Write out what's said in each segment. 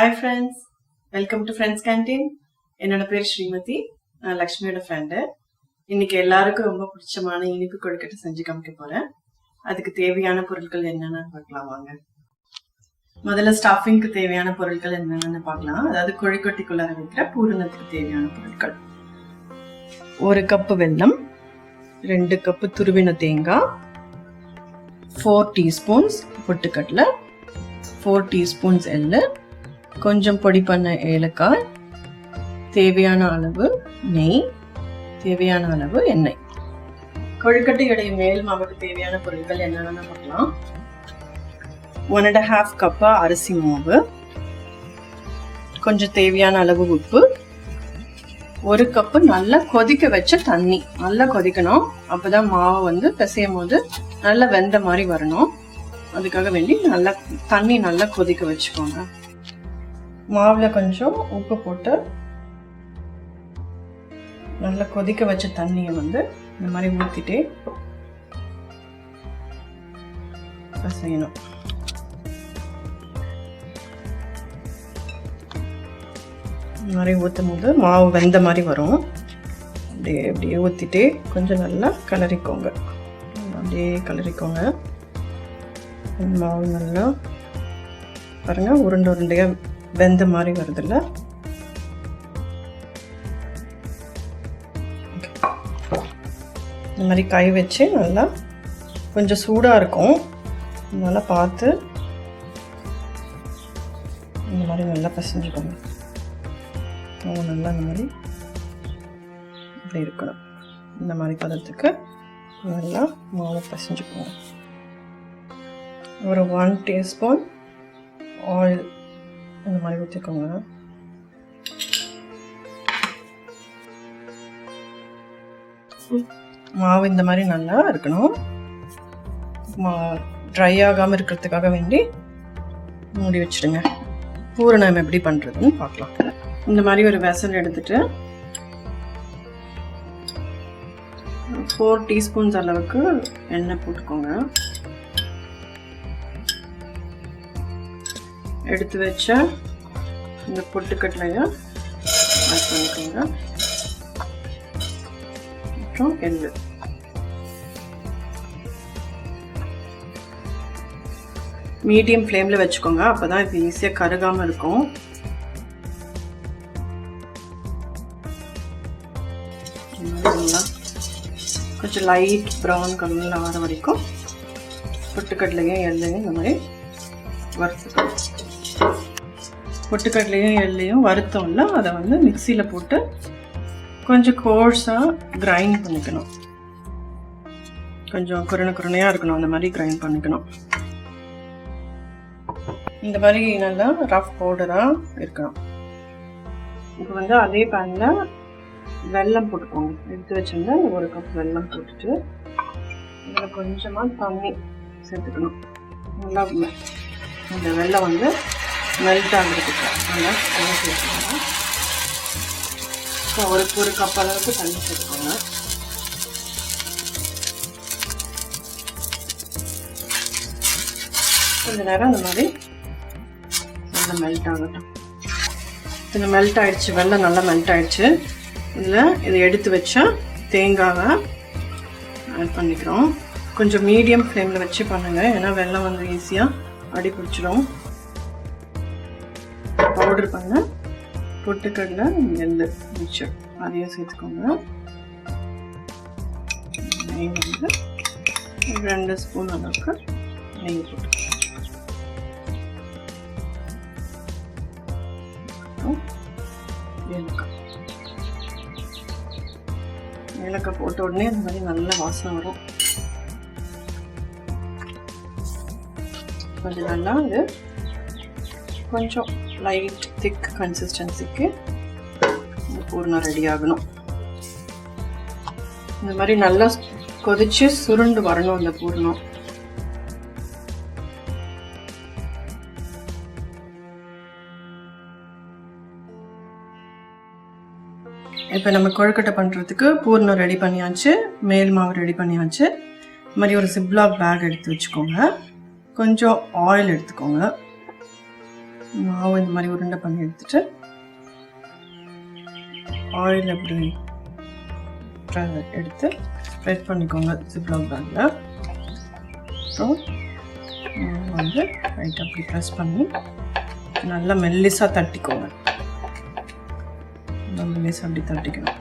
Hi friends, welcome to Friends Canteen. என்னோட பேர் ஸ்ரீமதி, நான் லக்ஷ்மியோட ஃப்ரெண்டு. இன்னைக்கு எல்லாருக்கும் ரொம்ப பிடிச்சமான இனிப்பு கொழுக்கட்டை செஞ்சு காமிக்க போறேன். அதுக்கு தேவையான பொருட்கள் என்னென்னு பார்க்கலாம் வாங்க. முதல்ல ஸ்டஃபிங்க்கு தேவையான பொருட்கள் என்னென்னு பார்க்கலாம். அதாவது கொழுக்கட்டைக்குள்ளார வைக்கிற பூரணத்துக்கு தேவையான பொருட்கள். 1 கப்பு வெல்லம், 2 கப்பு துருவின தேங்காய், 4 டீஸ்பூன்ஸ் பொட்டுக்கடலை, 4 டீஸ்பூன்ஸ் எள்ளு, கொஞ்சம் பொடி பண்ண ஏலக்காய், தேவையான அளவு நெய், தேவையான அளவு எண்ணெய். கொழுக்கட்டையுடைய மேல் மாவுக்கு தேவையான பொருட்கள் என்னென்னு பார்க்கலாம். 1.5 கப்பா அரிசி மாவு, கொஞ்சம் தேவையான அளவு உப்பு, 1 கப்பு நல்லா கொதிக்க வச்ச தண்ணி. நல்லா கொதிக்கணும், அப்பதான் மாவு பிசையும் போது நல்லா வெந்த மாதிரி வரணும். அதுக்காக வேண்டி நல்லா தண்ணி நல்லா கொதிக்க வச்சுக்கோங்க. மாவுல கொஞ்சம் உப்பு போட்டு நல்லா கொதிக்க வச்ச தண்ணியை இந்த மாதிரி ஊத்திட்டே செய்யணும். இந்த மாதிரி ஊற்றும் போது மாவு வெந்த மாதிரி வரும். அப்படியே ஊத்திட்டே கொஞ்சம் நல்லா கிளறிக்கோங்க. அப்படியே கிளறிக்கோங்க. மாவு நல்லா பாருங்க, உருண்டையா வெந்த மாதிரி வருதுல்ல. இந்த மாதிரி கை வச்சு நல்லா கொஞ்சம் சூடாக இருக்கும், நல்லா பார்த்து இந்த மாதிரி நல்லா பசைஞ்சுக்கோங்க. நல்லா இந்த மாதிரி இப்படி இருக்கணும். இந்த மாதிரி பதத்துக்கு நல்லா மாவு பசைஞ்சுக்கோங்க. ஒரு 1 டீஸ்பூன் ஆயில் இந்த மாதிரி ஊற்றிக்கோங்க. மாவு இந்த மாதிரி நல்லா இருக்கணும். ட்ரை ஆகாமல் இருக்கிறதுக்காக வேண்டி மூடி வச்சுடுங்க. பூரணம் எப்படி பண்ணுறதுன்னு பார்க்கலாம். இந்த மாதிரி ஒரு வெசல் எடுத்துட்டு 4 டீஸ்பூன்ஸ் அளவுக்கு எண்ணெய் போட்டுக்கோங்க. எடுத்து வச்ச இந்த பொட்டுக்கடலையை ஆட் பண்ணிக்கோங்க. அப்புறம் எள்ளு. மீடியம் ஃப்ளேமில் வச்சுக்கோங்க, அப்போதான் இது ஈஸியாக கருகாமல் இருக்கும். கொஞ்சம் லைட் ப்ரௌன் கலரில் ஆற வரைக்கும் பொட்டுக்கடலையும் எள்ளையும் இந்த மாதிரி வறுத்துக்கணும். பொட்டுக்கடலையும் எள்ளையும் வறுத்தோம்ல, அதை மிக்சியில் போட்டு கொஞ்சம் கோர்ஸாக கிரைண்ட் பண்ணிக்கணும். கொஞ்சம் குறையாக இருக்கணும், அந்த மாதிரி கிரைண்ட் பண்ணிக்கணும். இந்த மாதிரி நல்லா ரஃப் பவுடராக இருக்கணும். இப்போ அதே பேனில் வெல்லம் போட்டுக்கோங்க. எடுத்து வச்சுருந்தா 1 கப் வெல்லம் போட்டுட்டு இதில் கொஞ்சமாக தண்ணி சேர்த்துக்கணும். நல்லா இந்த வெல்லம் மெல்ட் ஆகிறதுக்கு நல்லா தண்ணி சேர்த்துக்கணும். ஒரு கப் அளவுக்கு தண்ணி சேர்த்துக்கோங்க. கொஞ்ச நேரம் இந்த மாதிரி நல்லா மெல்ட் ஆகட்டும். இது மெல்ட் ஆயிடுச்சு, வெல்லம் நல்லா மெல்ட் ஆயிடுச்சு. இதை எடுத்து வச்சா தேங்காவை ஆட் பண்ணிக்கிறோம். கொஞ்சம் மீடியம் ஃப்ளேமில் வச்சு பண்ணுங்க, ஏன்னா வெல்லம் ஈஸியாக அடி பிடிச்சிடும். பவுடர் பண்ண பொட்டுக்கடலை எள்ளு மிக்சர் அதையும் சேர்த்துக்கோங்க. நெய் 2 ஸ்பூன் அளவுக்கு நெய் போட்டு ஏலக்காய் போட்ட உடனே அந்த மாதிரி நல்ல வாசனை வரும். கொஞ்சம் நல்லா இது கொஞ்சம் லைட் திக் கன்சிஸ்டன்சிக்கு இந்த பூர்ணம் ரெடி ஆகணும். இந்த மாதிரி நல்லா கொதிச்சு சுருண்டு வரணும் இந்த பூர்ணம். இப்போ நம்ம கொழுக்கட்டை பண்ணுறதுக்கு பூர்ணம் ரெடி பண்ணியாச்சு, மேல் மாவு ரெடி பண்ணியாச்சு. இந்த மாதிரி ஒரு ஜிப்லாக் பேக் எடுத்து வச்சுக்கோங்க. கொஞ்சம் ஆயில் எடுத்துக்கோங்க. மாவு இந்த மாதிரி உருண்டை பண்ணி எடுத்துட்டு ஆயில் அப்படி எடுத்து ஸ்ப்ரெட் பண்ணிக்கோங்க ஜிப்லாக் பேக்கில். அப்புறம் வந்து ரைட் அப்படி ப்ரெஸ் பண்ணி நல்லா மெல்லிஸாக தட்டிக்கோங்க. நல்லா மெல்லிஸாக அப்படி தட்டிக்கணும்.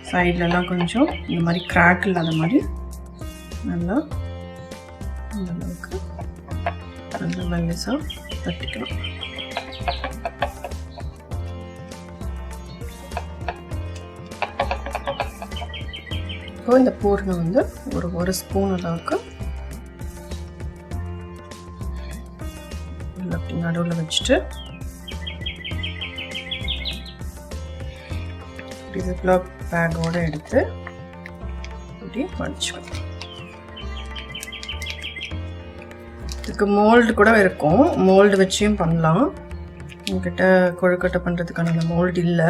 சைட்லலாம் கொஞ்சம் இந்த மாதிரி கிராக் இல்லாத மாதிரி நல்லா இந்த அளவுக்கு நல்லா மெல்லிஸாக தட்டிக்கணும். இப்போ இந்த பூர்ணம் வந்து ஒரு ஸ்பூன் அளவுக்கு அப்படி நடுவில் வச்சுட்டு ஜிப்லாக் பேக்கோட எடுத்து இப்படி மடிச்சுக்கணும். இதுக்கு மோல்டு கூட இருக்கும், மோல்டு வச்சியும் பண்ணலாம். உங்ககிட்ட கொழுக்கட்டை பண்ணுறதுக்கான மோல்டு இல்லை,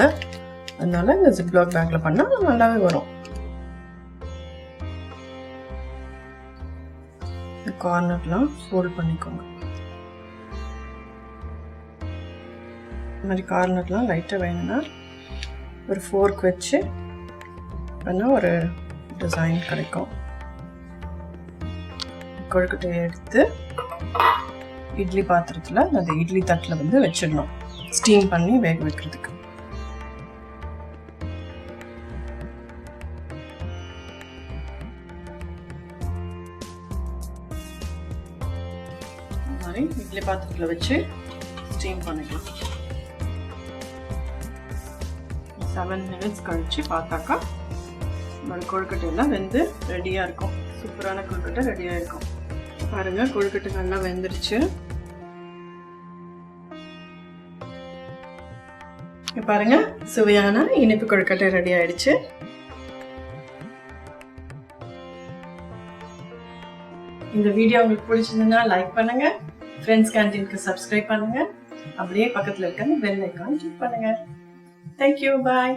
அதனால இந்த ஜிப்லாக் பேக்கில் பண்ணால் நல்லாவே வரும். இந்த கார்னர்லாம் ஃபோல்ட் பண்ணிக்கோங்க. இந்த மாதிரி கார்னர்லாம் லைட்டாக வேணும்னா ஒரு ஃபோர்க் வச்சு பண்ணால் ஒரு டிசைன் கிடைக்கும். கொழுக்கட்டையை எடுத்து இட்லி பாத்திரத்தில் அந்த இட்லி தட்டில் வந்து வச்சிடணும், ஸ்டீம் பண்ணி வேக வைக்கிறதுக்கு. இந்த மாதிரி இட்லி பாத்திரத்தில் வச்சு ஸ்டீம் பண்ணிக்கலாம். 7 minutes கழிச்சு பார்த்தாக்கா நம்மளோட கொழுக்கட்டை எல்லாம் வெந்து ரெடியாக இருக்கும். சூப்பரான கொழுக்கட்டை ரெடியாக இருக்கும். பாருங்க, கொழுக்கட்டை நல்லா வெந்துருச்சு. பாருங்க, சுவையான இனிப்பு கொழுக்கட்டை ரெடி ஆயிடுச்சு. இந்த வீடியோ உங்களுக்கு பிடிச்சிருந்ததுன்னா லைக் பண்ணுங்க, ஃப்ரெண்ட்ஸ் கேண்டீனுக்கு சப்ஸ்கிரைப் பண்ணுங்க, அப்படியே பக்கத்தில் இருக்க பெல் ஐக்கான் கிளிக் பண்ணுங்க. Thank you. Bye.